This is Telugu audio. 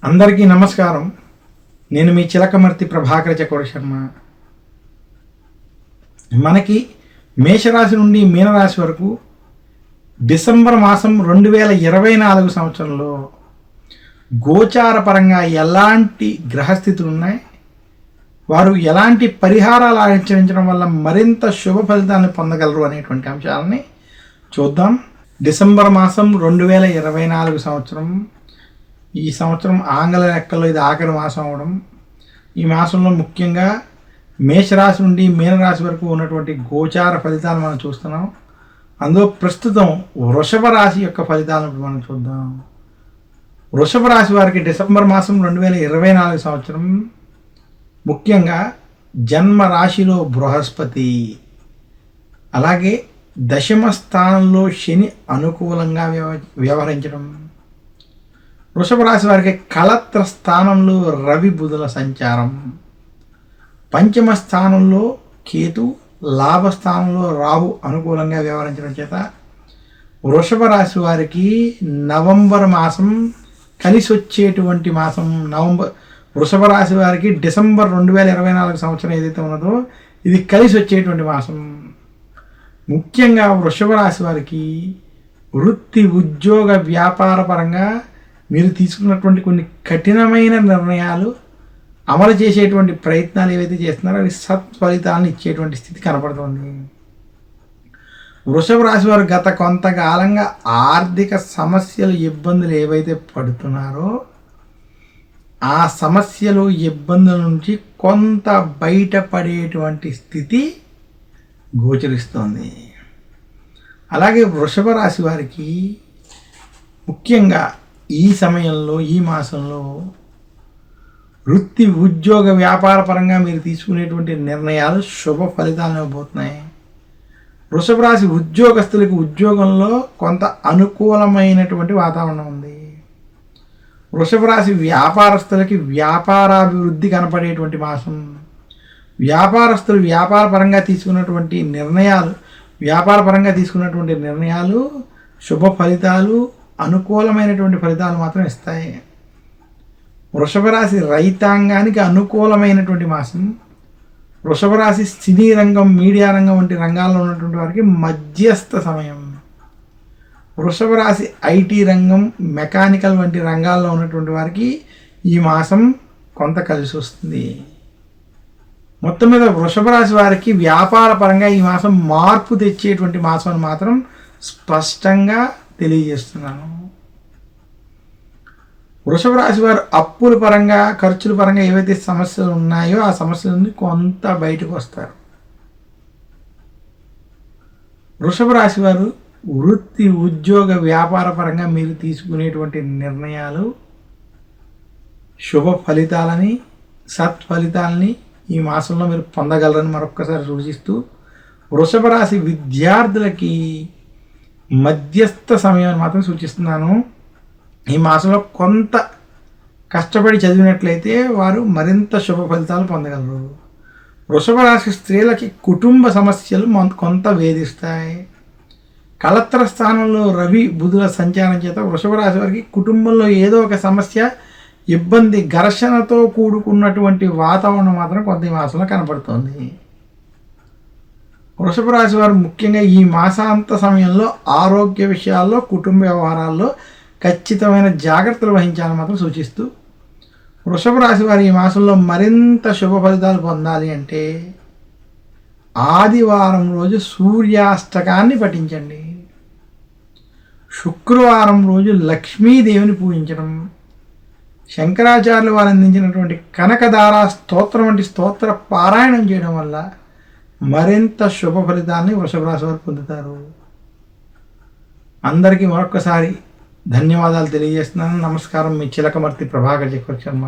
అందరికీ నమస్కారం. నేను మీ చిలకమర్తి ప్రభాకర చక్రవర్తి శర్మ. మనకి మేషరాశి నుండి మీనరాశి వరకు డిసెంబర్ మాసం 2024 సంవత్సరంలో గోచార పరంగా ఎలాంటి గ్రహస్థితులు ఉన్నాయి, వారు ఎలాంటి పరిహారాలు ఆచరించడం వల్ల మరింత శుభ ఫలితాలను పొందగలరు అనేటువంటి అంశాలని చూద్దాం. డిసెంబర్ మాసం 2024 సంవత్సరం, ఈ సంవత్సరం ఆంగ్ల లెక్కల్లో ఇది ఆఖరి మాసం అవడం, ఈ మాసంలో ముఖ్యంగా మేషరాశి నుండి మీనరాశి వరకు ఉన్నటువంటి గోచార ఫలితాలు మనం చూస్తున్నాం. అందులో ప్రస్తుతం వృషభ రాశి యొక్క ఫలితాలను మనం చూద్దాం. వృషభ రాశి వారికి డిసెంబర్ మాసం 2024 సంవత్సరం ముఖ్యంగా జన్మ రాశిలో బృహస్పతి, అలాగే దశమ స్థానంలో శని అనుకూలంగా వ్యవహరించడం, వృషభ రాశి వారికి కళత్ర స్థానంలో రవి బుధుల సంచారం, పంచమ స్థానంలో కేతు, లాభస్థానంలో రాహు అనుకూలంగా వ్యవహరించడం చేత వృషభ రాశి వారికి నవంబర్ మాసం కలిసి వచ్చేటువంటి మాసం. వృషభ రాశి వారికి డిసెంబర్ 2024 సంవత్సరం ఏదైతే ఉన్నదో ఇది కలిసి వచ్చేటువంటి మాసం. ముఖ్యంగా వృషభ రాశి వారికి వృత్తి, ఉద్యోగ, వ్యాపార పరంగా మీరు తీసుకున్నటువంటి కొన్ని కఠినమైన నిర్ణయాలు అమలు చేసేటువంటి ప్రయత్నాలు ఏవైతే చేస్తున్నారో అవి సత్ఫలితాలను ఇచ్చేటువంటి స్థితి కనపడుతుంది. వృషభ రాశి వారు గత కొంతకాలంగా ఆర్థిక సమస్యలు, ఇబ్బందులు ఏవైతే పడుతున్నారో ఆ సమస్యలు, ఇబ్బందుల నుంచి కొంత బయటపడేటువంటి స్థితి గోచరిస్తోంది. అలాగే వృషభ రాశి వారికి ముఖ్యంగా ఈ సమయంలో, ఈ మాసంలో వృత్తి, ఉద్యోగ, వ్యాపార పరంగా మీరు తీసుకునేటువంటి నిర్ణయాలు శుభ ఫలితాలను ఇవ్వబోతున్నాయి. వృషభ రాశి ఉద్యోగస్తులకు ఉద్యోగంలో కొంత అనుకూలమైనటువంటి వాతావరణం ఉంది. వృషభ రాశి వ్యాపారస్తులకి వ్యాపారాభివృద్ధి కనపడేటువంటి మాసం. వ్యాపారస్తులు వ్యాపార పరంగా తీసుకున్నటువంటి నిర్ణయాలు శుభ ఫలితాలు, అనుకూలమైనటువంటి ఫలితాలు మాత్రం ఇస్తాయి. వృషభ రాశి రైతాంగానికి అనుకూలమైనటువంటి మాసం. వృషభ రాశి సినీ రంగం, మీడియా రంగం వంటి రంగాల్లో ఉన్నటువంటి వారికి మధ్యస్థ సమయం. వృషభ రాశి ఐటీ రంగం, మెకానికల్ వంటి రంగాల్లో ఉన్నటువంటి వారికి ఈ మాసం కొంత కలిసి వస్తుంది. మొత్తం మీద వృషభ రాశి వారికి వ్యాపార పరంగా ఈ మాసం మార్పు తెచ్చేటువంటి మాసం అని మాత్రం స్పష్టంగా తెలియజేస్తున్నాను. వృషభ రాశి వారు అప్పుల పరంగా, ఖర్చుల పరంగా ఏవైతే సమస్యలు ఉన్నాయో ఆ సమస్యల నుండి కొంత బయటకు వస్తారు. వృషభ రాశి వారు వృత్తి, ఉద్యోగ, వ్యాపార పరంగా మీరు తీసుకునేటువంటి నిర్ణయాలు శుభ ఫలితాలని, సత్ఫలితాలని ఈ మాసంలో మీరు పొందగలరని మరొక్కసారి సూచిస్తూ, వృషభ రాశి విద్యార్థులకి మధ్యస్థ సమయాన్ని మాత్రం సూచిస్తున్నాను. ఈ మాసంలో కొంత కష్టపడి చదివినట్లయితే వారు మరింత శుభ ఫలితాలు పొందగలరు. వృషభ రాశి స్త్రీలకి కుటుంబ సమస్యలు కొంత వేధిస్తాయి. కళత్ర స్థానంలో రవి బుధుల సంచారం చేత వృషభ రాశి వారికి కుటుంబంలో ఏదో ఒక సమస్య, ఇబ్బంది, ఘర్షణతో కూడుకున్నటువంటి వాతావరణం మాత్రం కొంత ఈ మాసంలో కనపడుతోంది. వృషభ రాశి వారు ముఖ్యంగా ఈ మాసాంత సమయంలో ఆరోగ్య విషయాల్లో, కుటుంబ వ్యవహారాల్లో ఖచ్చితమైన జాగ్రత్తలు వహించాలని మాత్రం సూచిస్తూ, వృషభ రాశి వారు ఈ మాసంలో మరింత శుభ ఫలితాలు పొందాలి అంటే ఆదివారం రోజు సూర్యాష్టకాన్ని పఠించండి. శుక్రవారం రోజు లక్ష్మీదేవిని పూజించడం, శంకరాచార్యులు వారు అందించినటువంటి కనకదార స్తోత్రం వంటి స్తోత్ర పారాయణం చేయడం వల్ల మరింత శుభ ఫలితాన్ని వృషభ రాశి వారు పొందుతారు. అందరికీ మరొక్కసారి ధన్యవాదాలు తెలియజేస్తున్నాను. నమస్కారం. మీ చిలకమర్తి ప్రభాకర్ చక్రవర్తి శర్మ.